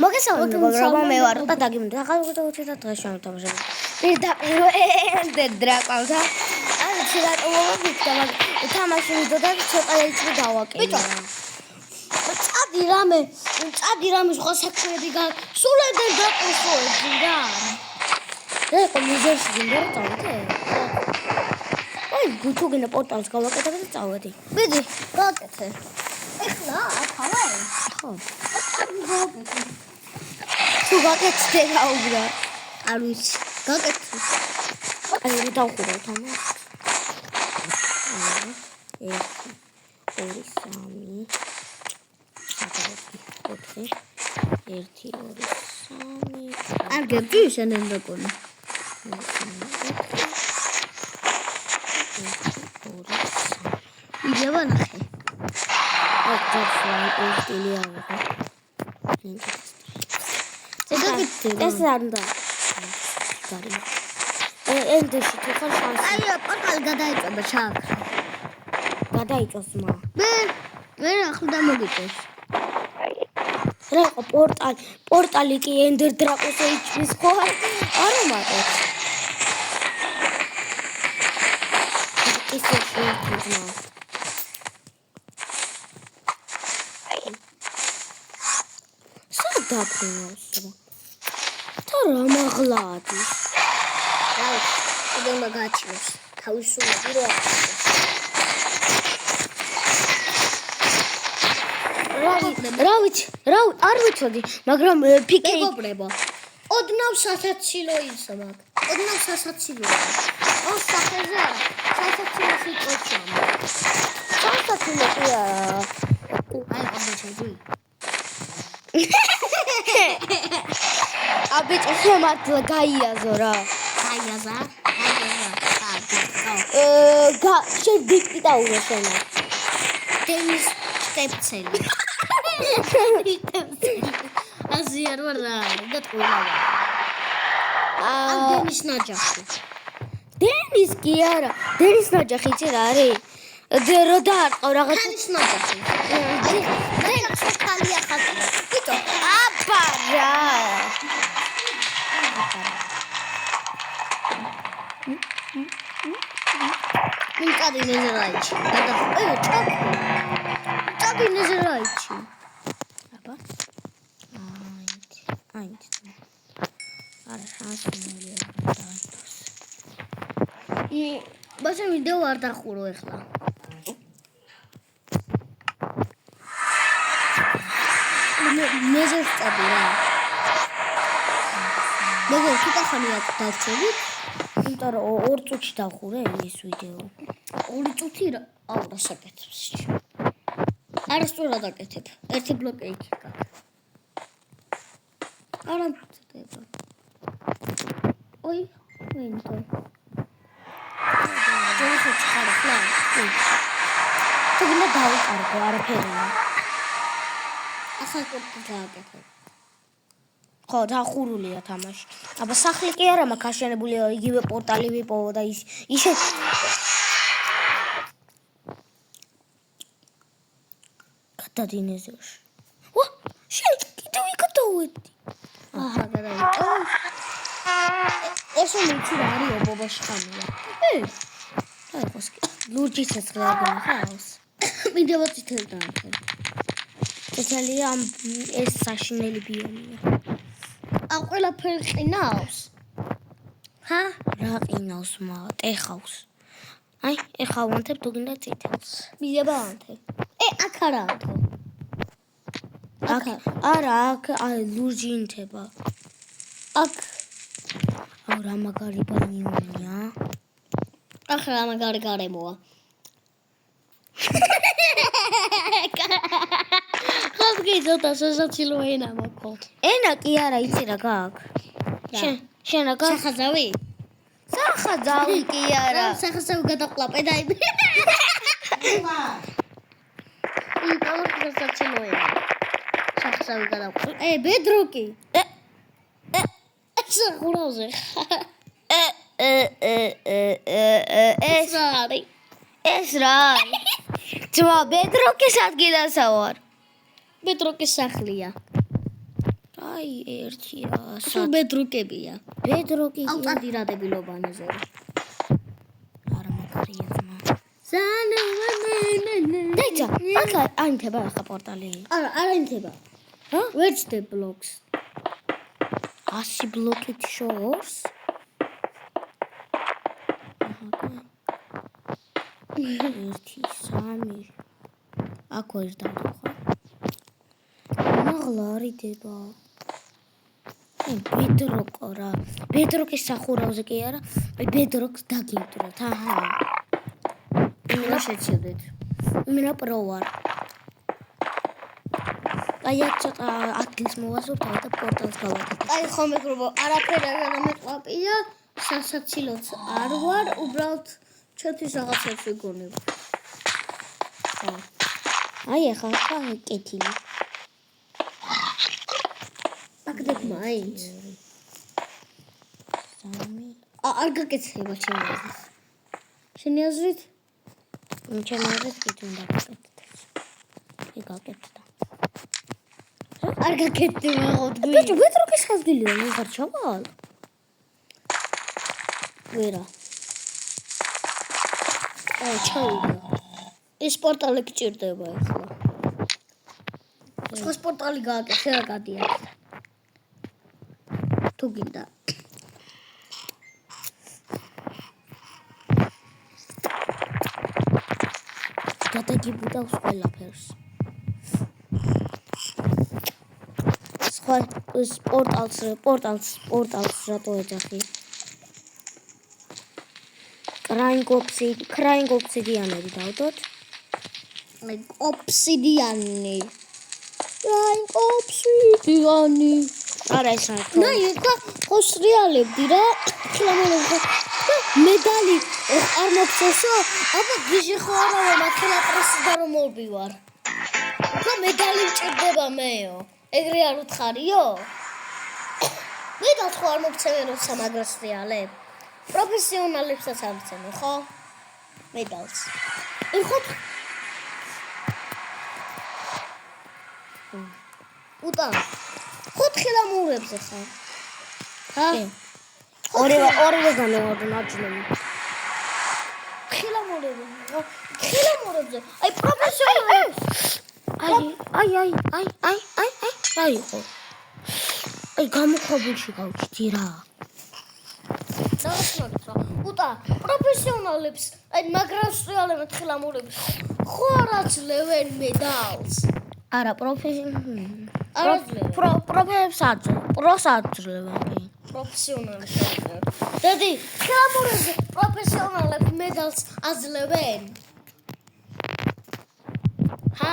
მოგესალმებით, მეგობრებო, მე ვარ და დაგიმონდა. ახლა უცებ დღეს შევთამაშებ. პირდაპირ დრაკონს. ანუ ცირატოვა ვიქდა, მაგრამ თამაში მიდოდა და ცოტა ეცრი დავაკეთე. ბიჭო. წადი რამე სხვა საქმეები სულ ედენ დაკუსოები რა. რეკო მიზერში გინდა რა წავიდე? აი, გუთუგენა პორტალს გავაკეთებ და წავედი. მიდი, გავაკეთე. ეხლა ახლა ხო. თუ გაკეთე რა უბრა. არ ვიცი. გაკეთე. აი, დავხურე თამაში. 1 2 3 4 არ გებდი შენენ დაკონა იდევა ნახე ეს არნდა ენდეში თუ ხარ შანსი აი პორტალი გადაიწება ჩაკ გადაიწოს მა მე ახლა დამოგიწევს რა პორტალი კი ენდერ დრაკოს ეჭვის ხო არა მარტო ისე შეიქმნა სადაფრინოს და რა მაღლადი აი უნდა გაჩვენოს თავისუფლად რო რა არ ვიცოდი, მაგრამ ფიქრი მეგობრებო. ოდნავ სასაცილო ისა მაგ. ოდნავ სასაცილო. ოს სახეზე სასაცილოში წოჩა. სასაცილოია. აი ამბეჭი. აბიჭი შემართლა გაიაზო რა. გაიაზა? შედი დაურა შენა. დენის სტეპცელი. აზიარ ვარ რა და ტყუილა დენის ნაჯახი დენის კი არა დენის ნაჯახი იცი რა არის რო დაარტყავ რაღაც დენის ნაჯახი დენის ხალია ხალხი ბიჭო აბა რა მიკადი ნეზერაიჩი ჩაკი ნეზერაიჩი ბაშა ვიდეო არ დახურო ეხლა მეზეს წადი რა მეგო ცოტა ხანი აქ დავწევი იმიტომ რომ 2 წუთში დავხურე ეს ვიდეო 2 წუთი აუ რა საკეთებს არასწორად აკეთებ ერთი ბლოკი იქ არა მწდება ой ვინტო ჯერ ხარ ხლა თუ გინდა დავიყარგო არაფერია ახალ პორტალს გააკეთე ხო დახურულია თამაში აბა სახლი კი არა მაქვს აშენებულია იგივე პორტალი ვიპოვო და ისე გადადინეზეში ვა შენ კიდევ იკდოვედი აჰა გადაიწო ეს უმიცი რა არის ობობაში ხამია აი ხოს ლურჯი ცეცხლები ხავს ვიდეო წითელდა წითელი ამ ეს საშინელი ბიომია ა ყველაფერი ყინავს ჰა რა ყინავს მა ტეხავს აი ეხა ვანთებ თუ გინდა წითელს მიდება ვანთე აქ არა ვანთე არა აქ ლურჯი ინთება აქ აუ რა მაგარი ბანიონია ახლა რა მაგარი გარემოა ხალხი ზოთა სასაცილო ენა მაქვს ენა კი არა იცი რა გაქვს შენ რა გაქვს სახაზავი კი არა სახაზავი გადაყლა პედაები სასაცილო ენა სახაზავი გადაყლა ბედროკი ხურაუზე ეს რა ძმა ბედროკის ადგილასა ვარ ბედროკის სახლია აი ერთი რა სულ ბედრუკებია. ბედროკი აუ წადირადებილობანაზე. არა მაგარია ძმა ზანამანენე. დაიცა აკა ანთება ახლა პორტალი არა ინთება. რა ვერჩდე ბლოკს. 100 ბლოკით შორს ერთი სამი აქ ვერ დავდიხარ მაღლა არიდება ბედროკო რა ბედროკის სახურავზე კი არა ბედროკს დაგიმტვრევთ აჰა იმენა შეცილდეთ. იმენა პრო ვარ აი აქ ცოტა ადგილს მოვასურთავ და პორტალს გავაკეთებ აი ხომ მეგრობო, არაფერი არ გამეყვაპია, სასაცილოც არ ვარ, უბრალოდ ჩემთვის რაღაცებს ვიგონებ. აი ახლა კეთილი აკდებ მაინც. სამი არ გაკეთება ჩემი აზრით. შენი აზრით? ჩემი აზრით კი უნდა გაკეთდეს კი გაკეთდა არ გაკეთდება ხოთგვი. ბიჭო ბედროკის ხაზგილია მიღარ ჩავალ ვერა ჩაუდა. ეს პორტალი გჭირდება ახლა. სხვა პორტალი გააკეთე რა გადიან. თუ გინდა. გადაგიბუდავს ყველაფერს სხვა პორტალს რატო ეძახი კრაინგ ობსიდიანები დავდოთ ობსიდიანი. კრაინგ ობსიდიანი არა ეს რა და იქა ხოსრიალებდი რა. ხლამოლებდა და მედალი არ მოგწესო? აბა გიჟი ხო არა მაქლა პრესდა რომ მოვბივარ. და მედალი მჭირდება მეო. ეგრე არ უთხარიო? მედალს ხო არ მოგცემენ როცა მაგრას რეალებ. პროფესიონალებსაც ამცემენ ხო? მედალს. ეხოთ უტა ხოთხელა მოურებზე ხარ. ჰა? ორივე განევარდა ნაჭლები ხელა მოურებზე. აი პროფესიონალი. აი ხო აი გამოხობილში გავჩდი რა დაასმართა. უტა პროფესიონალებს აი მაგრას რეალებს ხელა მოურებზე. ხო არ აძლევენ მედალს. არა პროფესიონალები პროფესიონალებს აძლევენ. დადი, ხელა მოურებზე პროფესიონალებს მედალს აძლევენ. ჰა?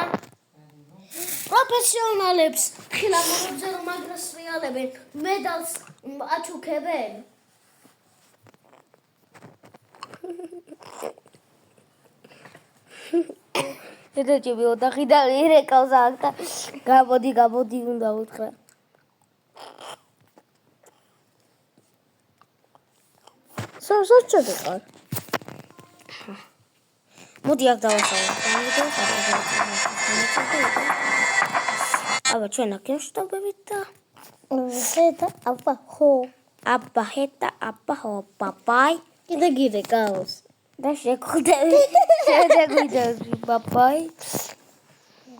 პროფესიონალებს ხელა მოურებზე რომ მაგრას რეალებენ მედალს აჩუქებენ. დედაჭები ოთახიდან ერეკავს აქ და გამოდი უნდა უთხრა სოჭოდი ხარ. მოდი აქ დავასწავლოთ აბა ჩვენ აქ ვშტობებით და ხედა აბა ჰეტა ბაბაი კიდე გირეკავს. და შეგვიდები ბაბაი